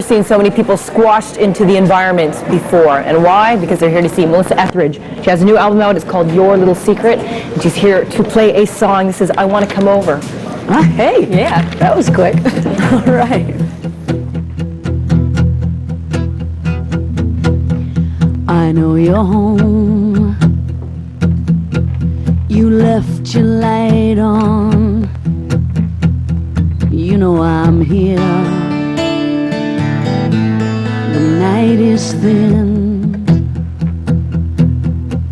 seen so many people squashed into the environment before. And why? Because they're here to see Melissa Etheridge. She has a new album out. It's called Your Little Secret. And she's here to play a song that says, I Want to Come Over. Ah, hey, yeah, that was quick. All right. I know you're home. You left your light on. You know I'm here. The night is thin.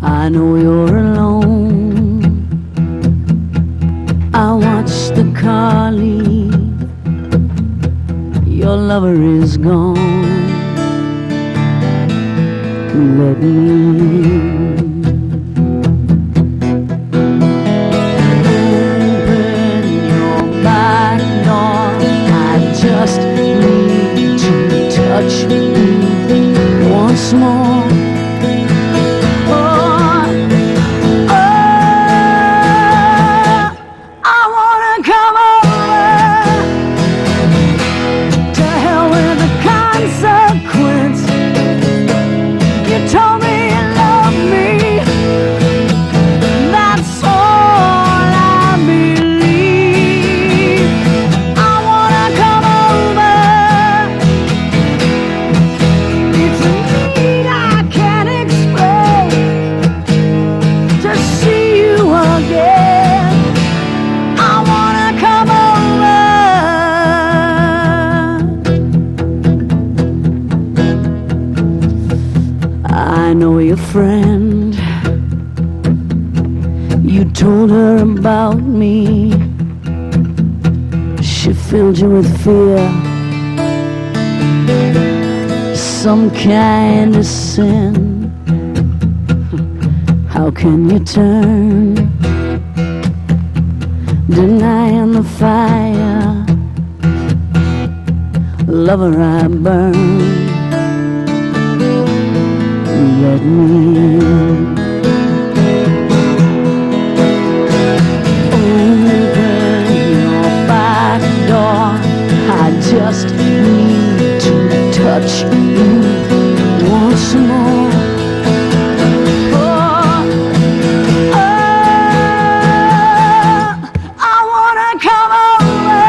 I know you're alone. I watched the car leave. Your lover is gone. Let me in. Open your back door. I just need to touch you once more. I know your friend. You told her about me. She filled you with fear, some kind of sin. How can you turn, denying the fire? Lover, I burn. Let me in. Open your back door. I just need to touch you once more. I wanna come over.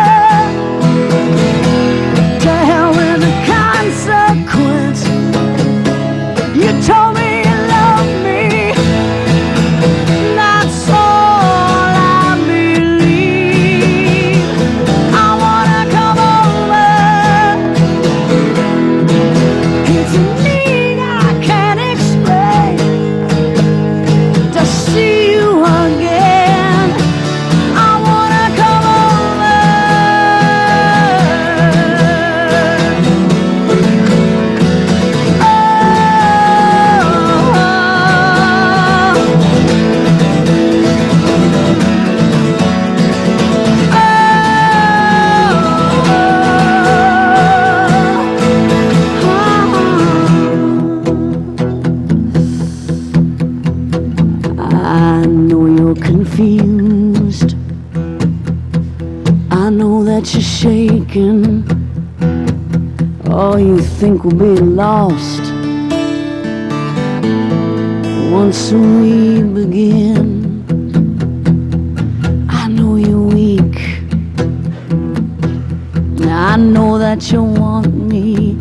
To hell with the consequence. You told me you loved me. That's all I believe. I wanna come over. It's a need I can't explain. To see you again. I wanna come over. I know you're confused. I know that you're shaking. Oh, you think we'll be lost once we begin. I know you're weak. I know that you want me.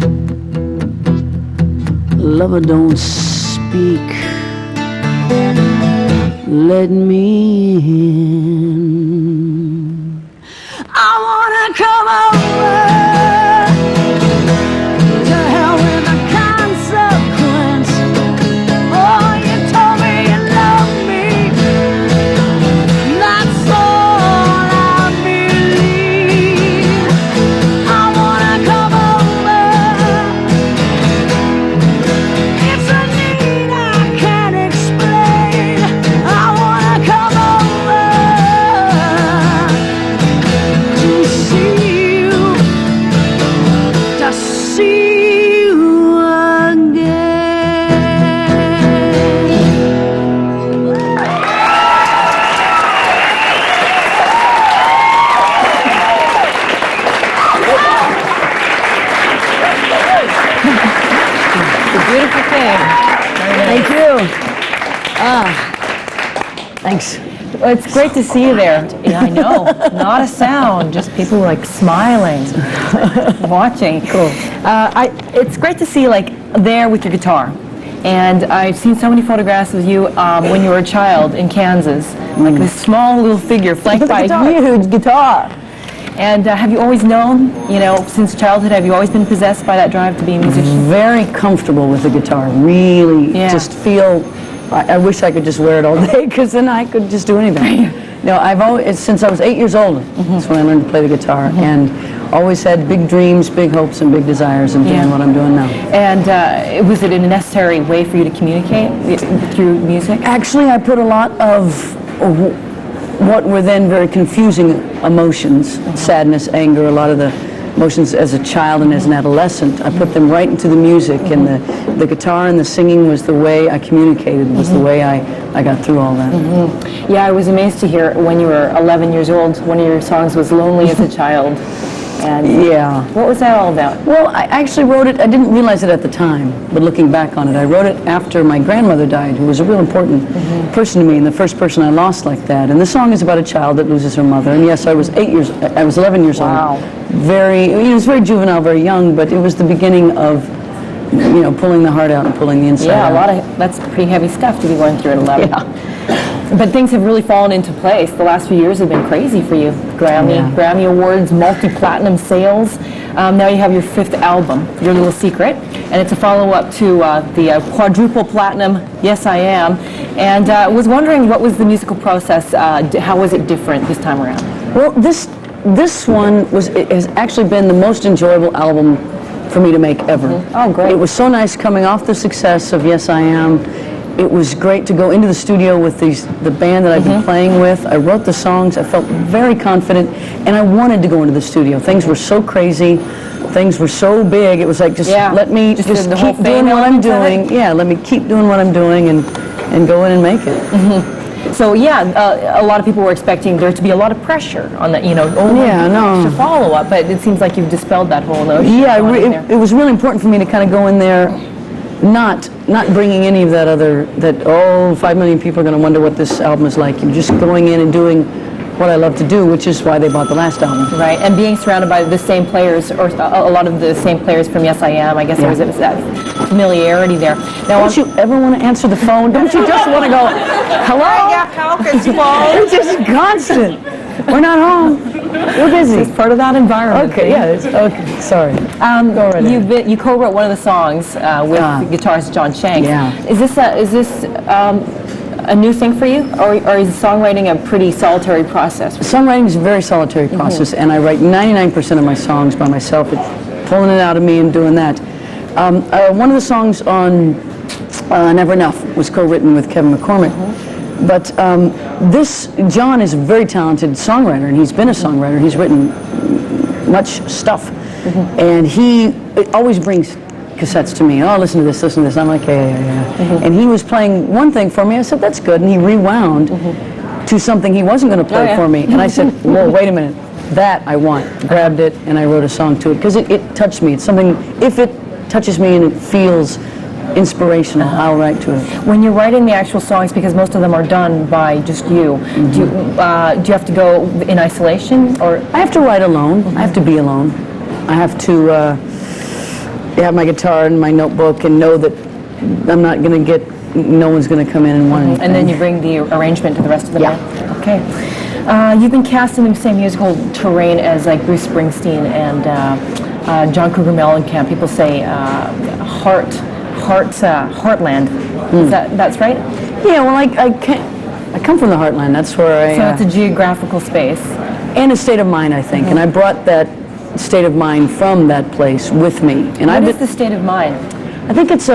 Lover, don't speak. Let me in. I wanna come over. To hell with the consequence. Oh, you told me you loved me. That's all I believe. I wanna come over. It's a need I can't explain. I wanna come over to see you, to see you again. Beautiful thing. Thank you. Thanks. Well, it's great to see you there. Yeah, I know. Not a sound, just people like smiling, watching. Cool. It's great to see you like there with your guitar. And I've seen so many photographs of you when you were a child in Kansas, like this small little figure flanked by a huge guitar. And have you always known, you know, since childhood, have you always been possessed by that drive to be a musician? Very comfortable with the guitar. Really, just feel. I wish I could just wear it all day, because then I could just do anything. No, I've always, since I was 8 years old, that's when I learned to play the guitar, and always had big dreams, big hopes, and big desires in doing what I'm doing now. And was it a necessary way for you to communicate through music? Actually, I put a lot of what were then very confusing emotions, sadness, anger, a lot of the emotions as a child and as an adolescent. I put them right into the music, and the guitar and the singing was the way I communicated, was the way I got through all that. Yeah, I was amazed to hear when you were 11 years old, one of your songs was Lonely as a Child. And what was that all about? Well, I actually wrote it, I didn't realize it at the time, but looking back on it, I wrote it after my grandmother died, who was a real important person to me, and the first person I lost like that. And the song is about a child that loses her mother. And yes, I was 11 years old. Very, it was very juvenile, very young, but it was the beginning of, you know, pulling the heart out and pulling the inside out. That's pretty heavy stuff to be going through at 11. But things have really fallen into place. The last few years have been crazy for you. Grammy Awards, multi-platinum sales. Now you have your 5th album, Your Little Secret, and it's a follow-up to the quadruple platinum, Yes I Am. And was wondering, what was the musical process? How was it different this time around? Well, this one has actually been the most enjoyable album for me to make ever. Oh, great. It was so nice coming off the success of Yes I Am. It was great to go into the studio with the band that I've been playing with. I wrote the songs. I felt very confident, and I wanted to go into the studio. Things were so crazy. Things were so big. It was like, let me just keep doing what I'm doing. Yeah, let me keep doing what I'm doing and go in and make it. So a lot of people were expecting there to be a lot of pressure on that, you know, to follow up, but it seems like you've dispelled that whole notion. Yeah, it was really important for me to kind of go in there, not bringing any of that 5 million people are going to wonder what this album is like. You're just going in and doing what I love to do, which is why they bought the last album. Right, and being surrounded by the same players, or a lot of the same players from Yes I Am, I guess there was that familiarity there. Now, don't you ever want to answer the phone? Don't you just want to go, hello? Yeah, Falcon's phone. It's just constant. We're not home. We're busy. It's part of that environment. Okay, okay, sorry. Go right ahead. You co-wrote one of the songs with guitarist John Shanks. Yeah. Is this a new thing for you, or is songwriting a pretty solitary process? Songwriting is a very solitary process, and I write 99% of my songs by myself. It's pulling it out of me and doing that. One of the songs on Never Enough was co-written with Kevin McCormick. But John is a very talented songwriter, and he's been a songwriter. He's written much stuff, and he always brings cassettes to me. Oh, listen to this, listen to this. I'm like, yeah. And he was playing one thing for me. I said, that's good, and he rewound to something he wasn't going to play for me. And I said, whoa, wait a minute. That I want. Grabbed it, and I wrote a song to it, because it touched me. It's something, if it touches me and it feels inspirational, I'll write to it. When you're writing the actual songs, because most of them are done by just you, do you have to go in isolation, or? I have to write alone. I have to be alone. I have to have my guitar and my notebook and know that I'm not going to get, no one's going to come in and want anything. And then you bring the arrangement to the rest of the band? Okay. You've been cast in the same musical terrain as like Bruce Springsteen and John Cougar Mellencamp. People say Heartland. That's right? Yeah, well, I come from the Heartland. That's where So it's a geographical space. And a state of mind, I think. And I brought that state of mind from that place with me. And what is the state of mind? I think it's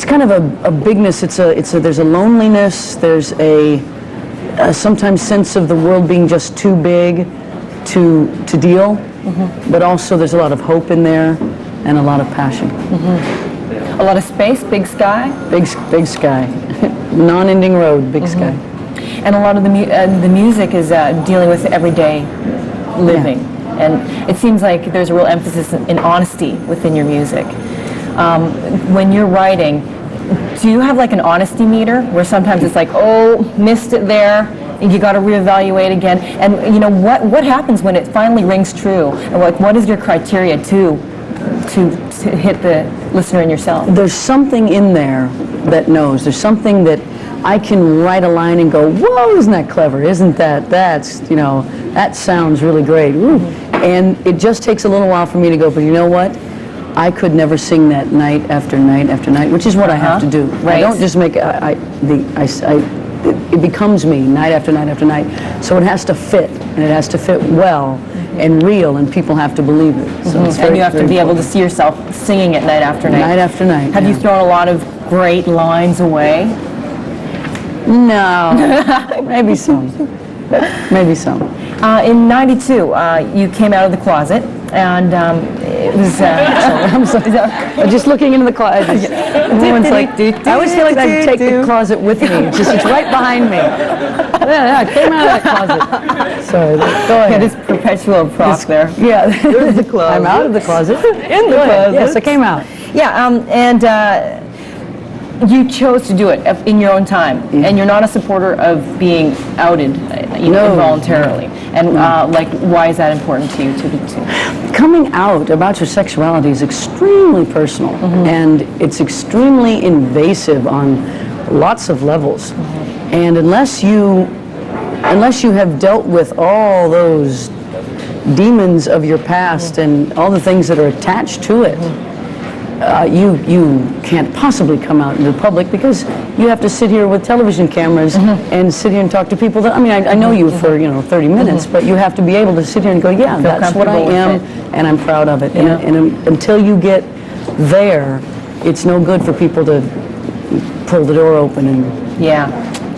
kind of a bigness. There's a loneliness. There's a sometimes sense of the world being just too big to deal. But also there's a lot of hope in there and a lot of passion. A lot of space, big sky? Big sky. Non-ending road, big sky. And a lot of the music is dealing with everyday living. And it seems like there's a real emphasis in honesty within your music. When you're writing, do you have like an honesty meter where sometimes it's like, oh, missed it there, and you got to reevaluate again? And you know, what happens when it finally rings true? And what is your criteria to hit the listener and yourself? There's something in there that knows. There's something that I can write a line and go, whoa, isn't that clever? Isn't that's, you know, that sounds really great. Ooh. And it just takes a little while for me to go, but you know what? I could never sing that night after night after night, which is what I have to do. Right. I don't just make, it becomes me night after night after night. So it has to fit, and it has to fit well and real, and people have to believe it. So it's very, and you have to be able important. to see yourself singing it night after night. Night after night. Have you thrown a lot of great lines away? No, maybe some. Maybe some. In '92, you came out of the closet, and it was. I'm sorry. Just looking into the closet. Woman's like, I always feel like I take the closet with me. It's right behind me. Yeah, I came out of the closet. Sorry, go ahead. Yeah, this perpetual prop there. Yeah, there's the closet. I'm out of the closet. In the closet. Yes, I came out. Yeah, and you chose to do it in your own time, and you're not a supporter of being outed, involuntarily. And like, why is that important to you? Coming out about your sexuality is extremely personal, and it's extremely invasive on lots of levels. And unless you have dealt with all those demons of your past and all the things that are attached to it, you can't possibly come out into the public, because you have to sit here with television cameras and sit here and talk to people that, I mean, I know you for 30 minutes, but you have to be able to sit here and go, yeah, that's what I am, and I'm proud of it. Yeah. And until you get there, it's no good for people to pull the door open and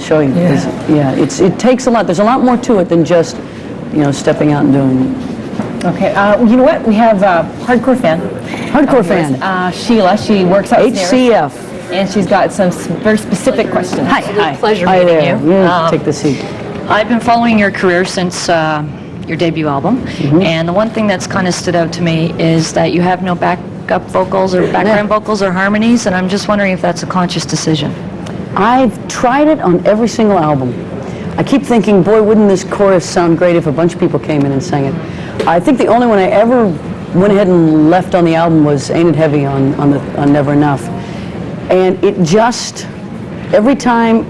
show you. It takes a lot. There's a lot more to it than just stepping out and doing it. Okay, you know what? We have a hardcore fan. Hardcore fan. Sheila. She works upstairs. HCF. And she's got some very specific questions. Hi. Pleasure Hi meeting there. you. Take the seat. I've been following your career since your debut album, and the one thing that's kind of stood out to me is that you have no backup vocals or background vocals or harmonies, and I'm just wondering if that's a conscious decision. I've tried it on every single album. I keep thinking, boy, wouldn't this chorus sound great if a bunch of people came in and sang it. I think the only one I ever went ahead and left on the album was Ain't It Heavy on Never Enough. And it just, every time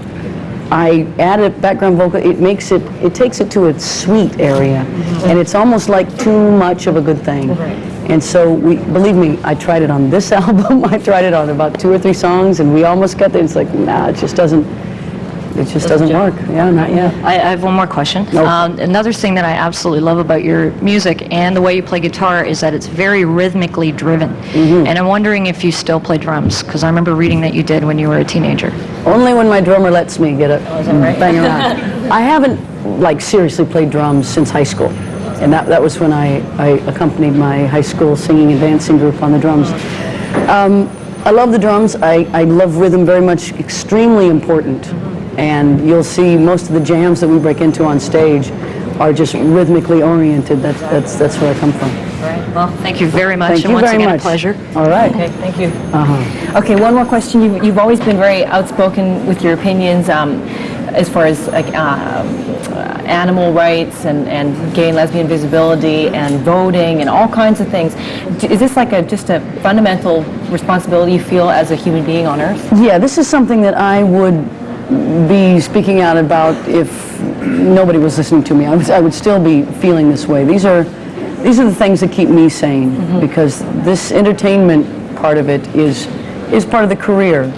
I add a background vocal, it takes it to its sweet area. And it's almost like too much of a good thing. And so, believe me, I tried it on this album. I tried it on about 2 or 3 songs, and we almost got there. It's like, nah, it just doesn't work. Yeah, not yet. I have one more question. Another thing that I absolutely love about your music and the way you play guitar is that it's very rhythmically driven. And I'm wondering if you still play drums, because I remember reading that you did when you were a teenager. Only when my drummer lets me get it bang around. I haven't seriously played drums since high school, and that was when I accompanied my high school singing and dancing group on the drums. I love the drums. I love rhythm very much. Extremely important. And you'll see most of the jams that we break into on stage are just rhythmically oriented. That's where I come from. Right. Well, thank you very much. Thank you and once very again, much. a pleasure. All right. Okay, thank you. Okay, one more question. You've always been very outspoken with your opinions as far as animal rights and gay and lesbian visibility and voting and all kinds of things. Is this like just a fundamental responsibility you feel as a human being on Earth? Yeah, this is something that I would be speaking out about if nobody was listening to me. I would still be feeling this way. These are the things that keep me sane, because this entertainment part of it is part of the career.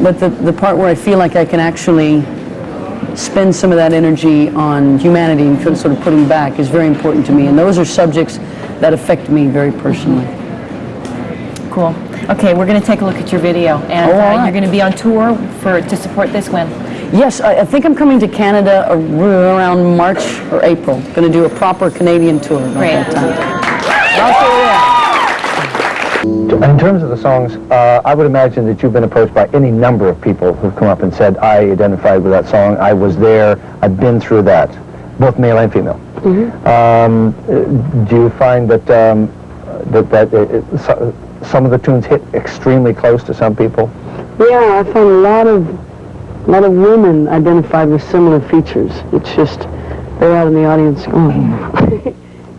But the part where I feel like I can actually spend some of that energy on humanity and sort of putting back is very important to me. And those are subjects that affect me very personally. Cool. Okay, we're going to take a look at your video, and you're going to be on tour to support this one. Yes, I think I'm coming to Canada around March or April. Going to do a proper Canadian tour. Great. In terms of the songs, I would imagine that you've been approached by any number of people who've come up and said, I identified with that song, I was there, I've been through that, both male and female. Do you find that some of the tunes hit extremely close to some people? Yeah, I found a lot of women identified with similar features. It's just, they're out in the audience going,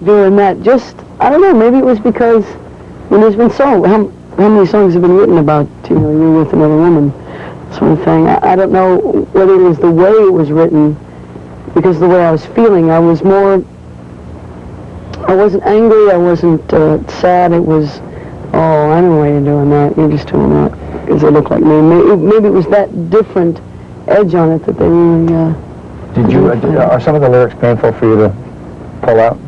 doing that. Just, I don't know, maybe it was because when there's been how many songs have been written about, you know, you with another woman, sort of thing. I don't know whether it was the way it was written, because the way I was feeling, I wasn't angry, I wasn't sad, it was, oh, I know why you're doing that, you're just doing that because they look like me. Maybe it was that different edge on it that they really... Are some of the lyrics painful for you to pull out?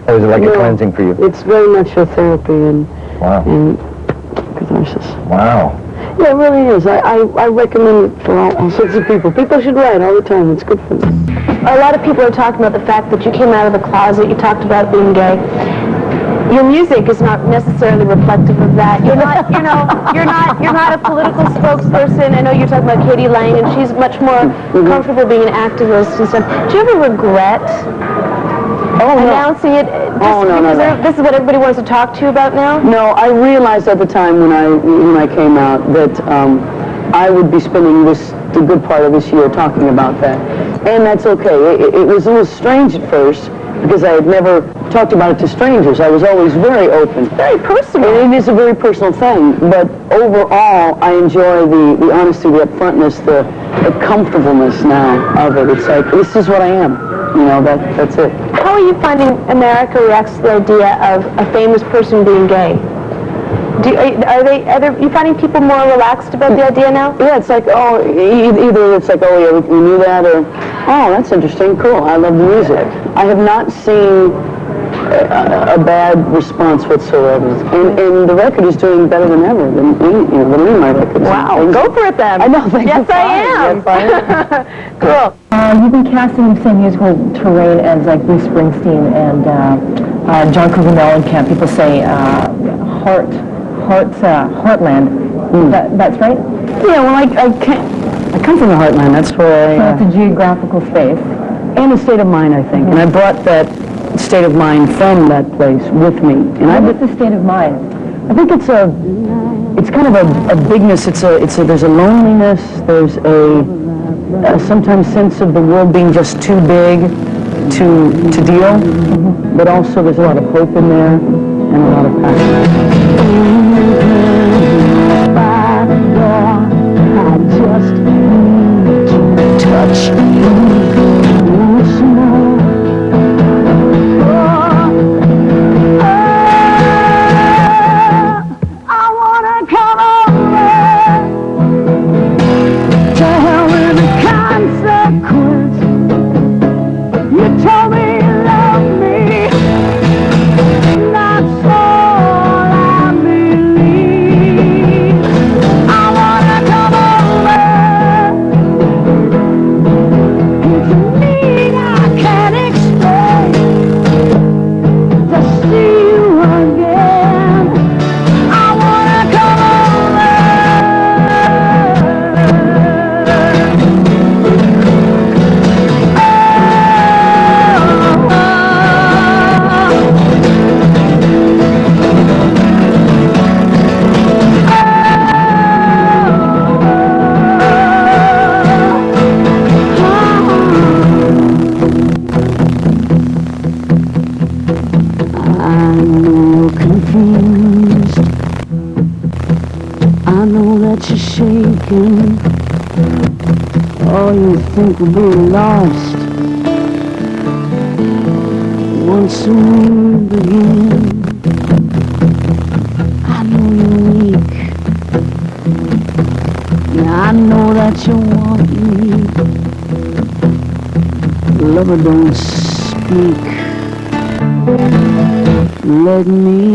Or is it like a cleansing for you? It's very much a therapy and catharsis. Wow. Yeah, it really is. I recommend it for all sorts of people. People should write all the time. It's good for them. A lot of people are talking about the fact that you came out of the closet. You talked about being gay. Your music is not necessarily reflective of that. You're not, you're not a political spokesperson. I know you're talking about Katie Lang, and she's much more comfortable being an activist and stuff. Do you ever regret announcing it? No. This is what everybody wants to talk to you about now? No, I realized at the time when I came out that I would be spending the good part of this year talking about that. And that's okay. It was a little strange at first because I had never talked about it to strangers. I was always very open. Very personal. And it is a very personal thing. But overall, I enjoy the honesty, the upfrontness, the comfortableness now of it. It's like, this is what I am. You know, that's it. How are you finding America reacts to the idea of a famous person being gay? Are you finding people more relaxed about the idea now? Yeah, it's like, either it's like, oh, yeah, we knew that, or, oh, that's interesting, cool, I love the music. I have not seen a bad response whatsoever. And the record is doing better than ever, than any of my records. Wow, go for it then. I know, thank you. Yes, I am. Yes, I am. Cool. You've been casting the same musical terrain as like Bruce Springsteen and John Cougar Mellencamp. People say Heartland. That's right? Yeah, well, I come from the Heartland. That's where So it's a geographical space. and a state of mind, I think. And I brought that state of mind from that place with me. And What's the state of mind? I think it's kind of a bigness. There's a loneliness. There's a sometimes sense of the world being just too big to deal. But also there's a lot of hope in there and a lot of passion. I just need to touch you. You're shaking, oh, you think we'll be lost once we begin. I know you're weak, yeah, I know that you want me. Lover, don't speak, let me